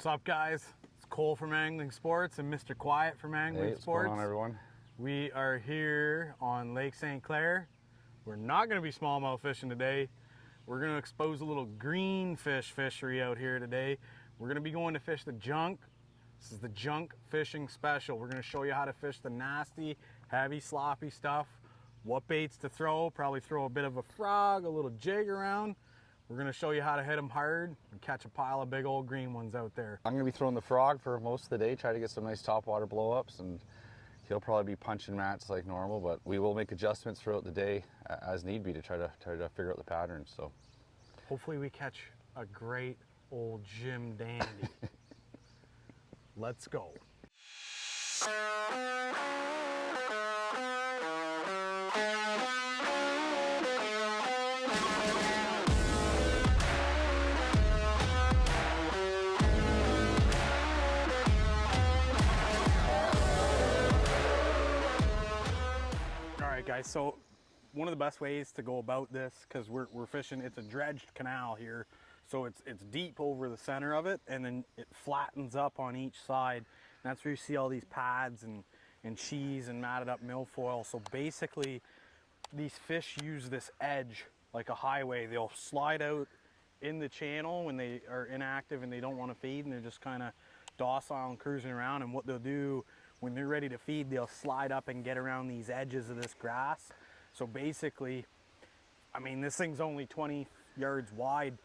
What's up, guys? It's Cole from Angling Sports and Mr. Quiet from Angling What's Sports. going on, everyone? We are here on Lake St. Clair. We're not going to be smallmouth fishing today. We're going to expose a little green fish fishery out here today. We're going to be going to fish the junk. This is the junk fishing special. We're going to show you how to fish the nasty, heavy, sloppy stuff, what baits to throw, probably throw a bit of a frog, a little jig around. We're going to show you how to hit them hard and catch a pile of big old green ones out there. I'm going to be throwing the frog for most of the day, try to get some nice topwater blow-ups, and he'll probably be punching mats like normal, but we will make adjustments throughout the day as need be to try to figure out the patterns. So hopefully we catch a great old Jim Dandy. Let's go. Alright guys, so one of the best ways to go about this, because we're fishing, it's a dredged canal here, so it's deep over the center of it, and then it flattens up on each side. And that's where you see all these pads and cheese and matted up milfoil. So basically these fish use this edge like a highway. They'll slide out in the channel when they are inactive and they don't want to feed, and they're just kind of docile and cruising around. And what they'll do when they're ready to feed, they'll slide up and get around these edges of this grass. So basically, I mean, this thing's only 20 yards wide.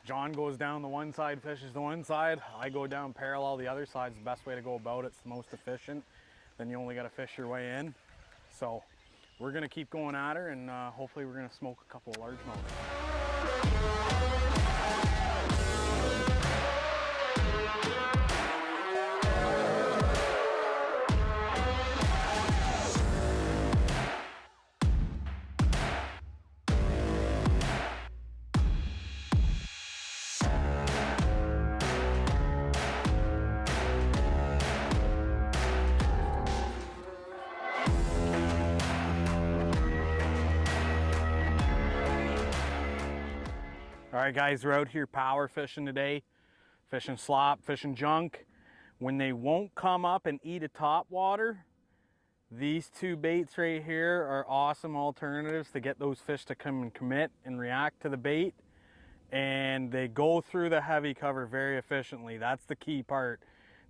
John goes down the one side, fishes the one side. I go down parallel the other side. It's the best way to go about it. It's the most efficient. Then you only got to fish your way in. So we're going to keep going at her, and hopefully we're going to smoke a couple of largemouth. All right guys, we're out here power fishing today, fishing slop, fishing junk. When they won't come up and eat a top water, these two baits right here are awesome alternatives to get those fish to come and commit and react to the bait. And they go through the heavy cover very efficiently. That's the key part.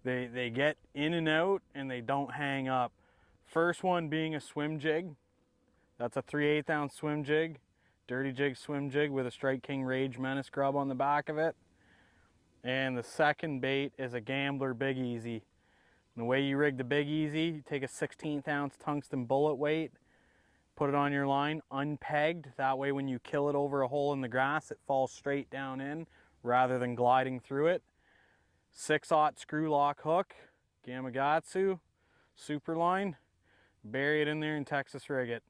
They get in and out and they don't hang up. First one being a swim jig. That's a 3/8 ounce swim jig. Dirty Jig swim jig with a Strike King Rage Menace grub on the back of it. And the second bait is a Gambler Big Easy. And the way you rig the Big Easy, you take a 16th ounce tungsten bullet weight, put it on your line unpegged. That way when you kill it over a hole in the grass, it falls straight down in rather than gliding through it. 6/0 screw lock hook, Gamakatsu, super line. Bury it in there and Texas rig it.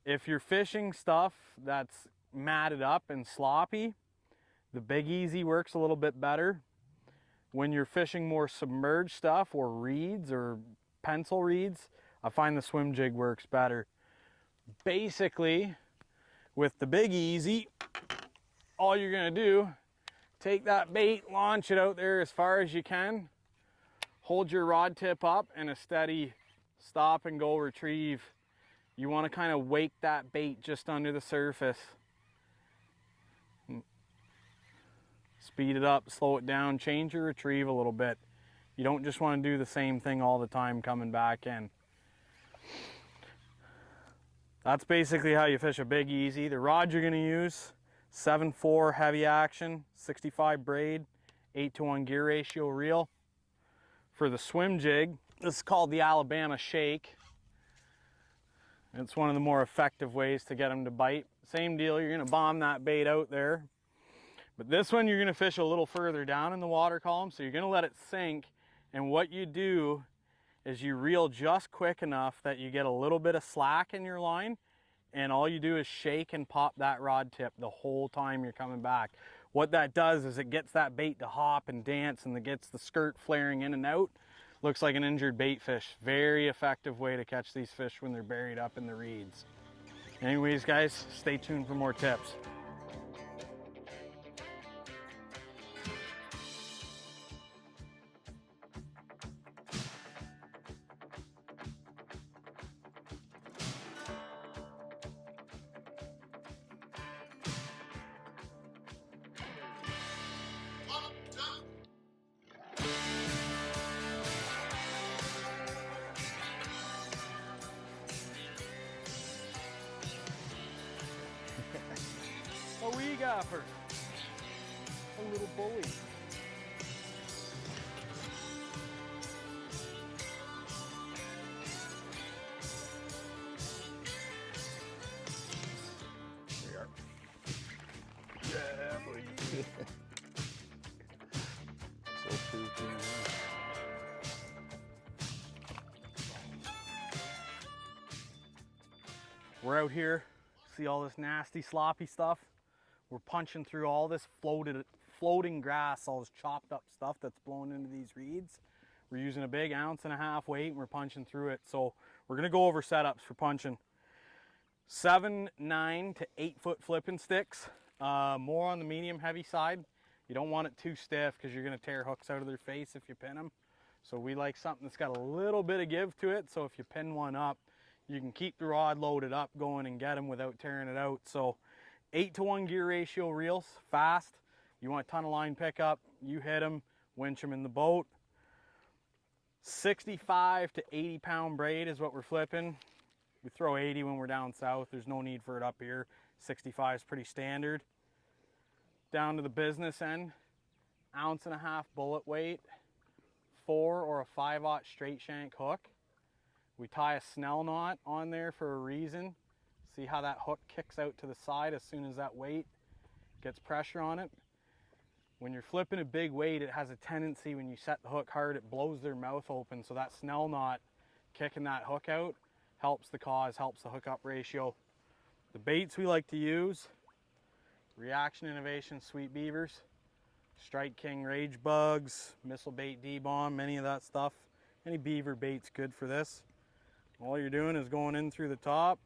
If you're fishing stuff that's matted up and sloppy, the Big Easy works a little bit better. When you're fishing more submerged stuff or reeds or pencil reeds, I find the swim jig works better. Basically, with the Big Easy, all you're gonna do, take that bait, launch it out there as far as you can, hold your rod tip up and a steady stop and go retrieve. You want to kind of wake that bait just under the surface. Speed it up, slow it down, change your retrieve a little bit. You don't just want to do the same thing all the time coming back in. That's basically how you fish a Big Easy. The rod you're going to use, 7/4 heavy action, 65 braid, 8-to-1 gear ratio reel. For the swim jig, this is called the Alabama Shake. It's one of the more effective ways to get them to bite. Same deal, you're gonna bomb that bait out there. But this one you're gonna fish a little further down in the water column, so you're gonna let it sink. And what you do is you reel just quick enough that you get a little bit of slack in your line, and all you do is shake and pop that rod tip the whole time you're coming back. What that does is it gets that bait to hop and dance, and it gets the skirt flaring in and out. Looks like an injured bait fish. Very effective way to catch these fish when they're buried up in the reeds. Anyways, guys, stay tuned for more tips. bully. There we are. Yeah, boy. So true. We're out here, see all this nasty sloppy stuff. We're punching through all this floating grass, all this chopped up stuff that's blown into these reeds. We're using a big 1.5 ounce weight and we're punching through it. So we're gonna go over setups for punching. 7, 9 to 8 foot flipping sticks, more on the medium heavy side. You don't want it too stiff because you're gonna tear hooks out of their face if you pin them. So we like something that's got a little bit of give to it. So if you pin one up, you can keep the rod loaded up going and get them without tearing it out. So 8-to-1 gear ratio reels, fast. You want a ton of line pickup, you hit them, winch them in the boat. 65 to 80 pound braid is what we're flipping. We throw 80 when we're down south. There's no need for it up here. 65 is pretty standard. Down to the business end, 1.5 ounce bullet weight, 4 or a 5/0 straight shank hook. We tie a snell knot on there for a reason. See how that hook kicks out to the side as soon as that weight gets pressure on it. When you're flipping a big weight, it has a tendency when you set the hook hard, it blows their mouth open. So that snell knot kicking that hook out helps the cause, helps the hookup ratio. The baits we like to use, Reaction Innovation Sweet Beavers, Strike King Rage Bugs, Missile Bait D-Bomb, any of that stuff. Any beaver bait's good for this. All you're doing is going in through the top,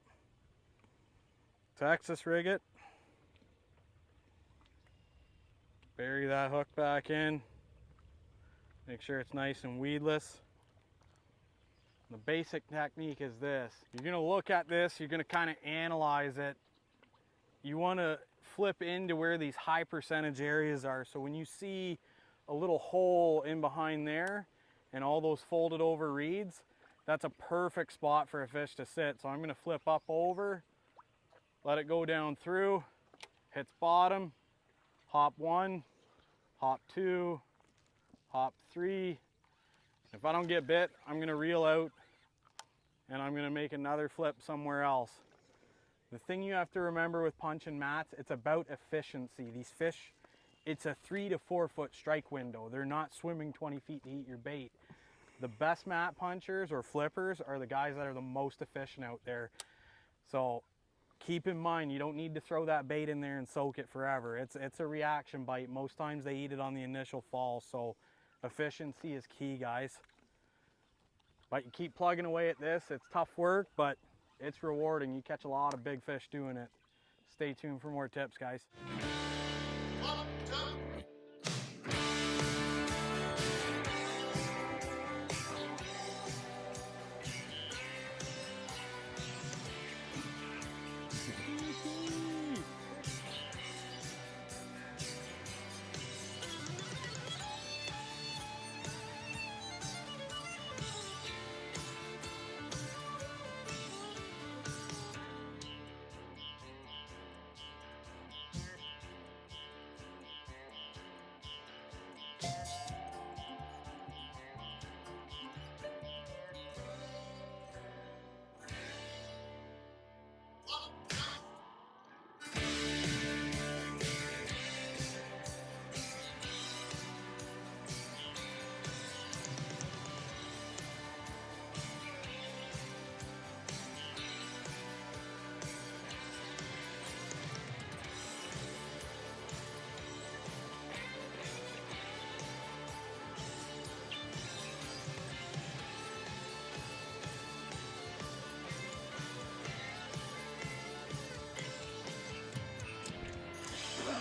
Texas rig it, bury that hook back in, make sure it's nice and weedless. The basic technique is this. You're gonna look at this, you're gonna kind of analyze it. You wanna flip into where these high percentage areas are. So when you see a little hole in behind there and all those folded over reeds, that's a perfect spot for a fish to sit. So I'm gonna flip up over, let it go down through, hits bottom, hop 1, hop 2, hop 3. If I don't get bit, I'm gonna reel out and I'm gonna make another flip somewhere else. The thing you have to remember with punching mats, it's about efficiency. These fish, it's a 3 to 4 foot strike window. They're not swimming 20 feet to eat your bait. The best mat punchers or flippers are the guys that are the most efficient out there. So keep in mind, you don't need to throw that bait in there and soak it forever. It's a reaction bite. Most times they eat it on the initial fall. So efficiency is key, guys. But you keep plugging away at this. It's tough work, but it's rewarding. You catch a lot of big fish doing it. Stay tuned for more tips, guys.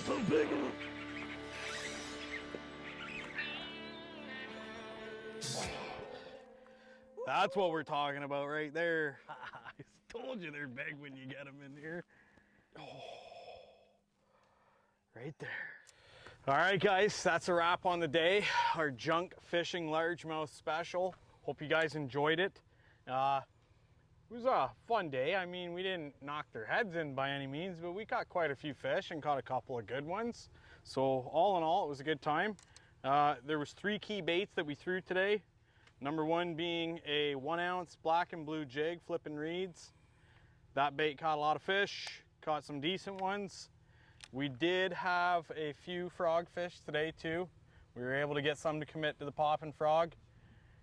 That's a big one. That's what we're talking about right there. I told you they're big when you get them in here. Oh, right there. All right, guys, that's a wrap on the day. Our junk fishing largemouth special. Hope you guys enjoyed it. It was a fun day. I mean, we didn't knock their heads in by any means, but we caught quite a few fish and caught a couple of good ones. So all in all, it was a good time. There was 3 key baits that we threw today. Number 1 being a 1 ounce black and blue jig, flipping reeds. That bait caught a lot of fish, caught some decent ones. We did have a few frogfish today too. We were able to get some to commit to the popping frog.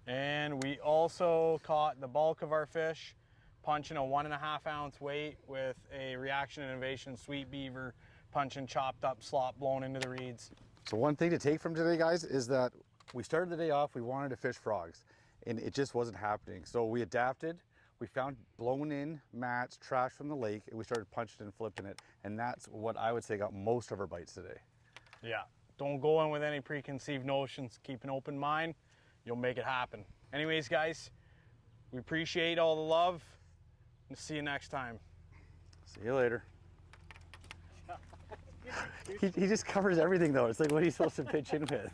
And we also caught the bulk of our fish, punching a 1.5 ounce weight with a Reaction Innovation sweet beaver, punching chopped up slop blown into the reeds. So one thing to take from today, guys, is that we started the day off, we wanted to fish frogs, and it just wasn't happening. So we adapted, we found blown in mats, trash from the lake, and we started punching and flipping it. And that's what I would say got most of our bites today. Yeah, don't go in with any preconceived notions. Keep an open mind, you'll make it happen. Anyways, guys, we appreciate all the love, and see you next time. See you later. He just covers everything though. It's like, what are you supposed to pitch in with?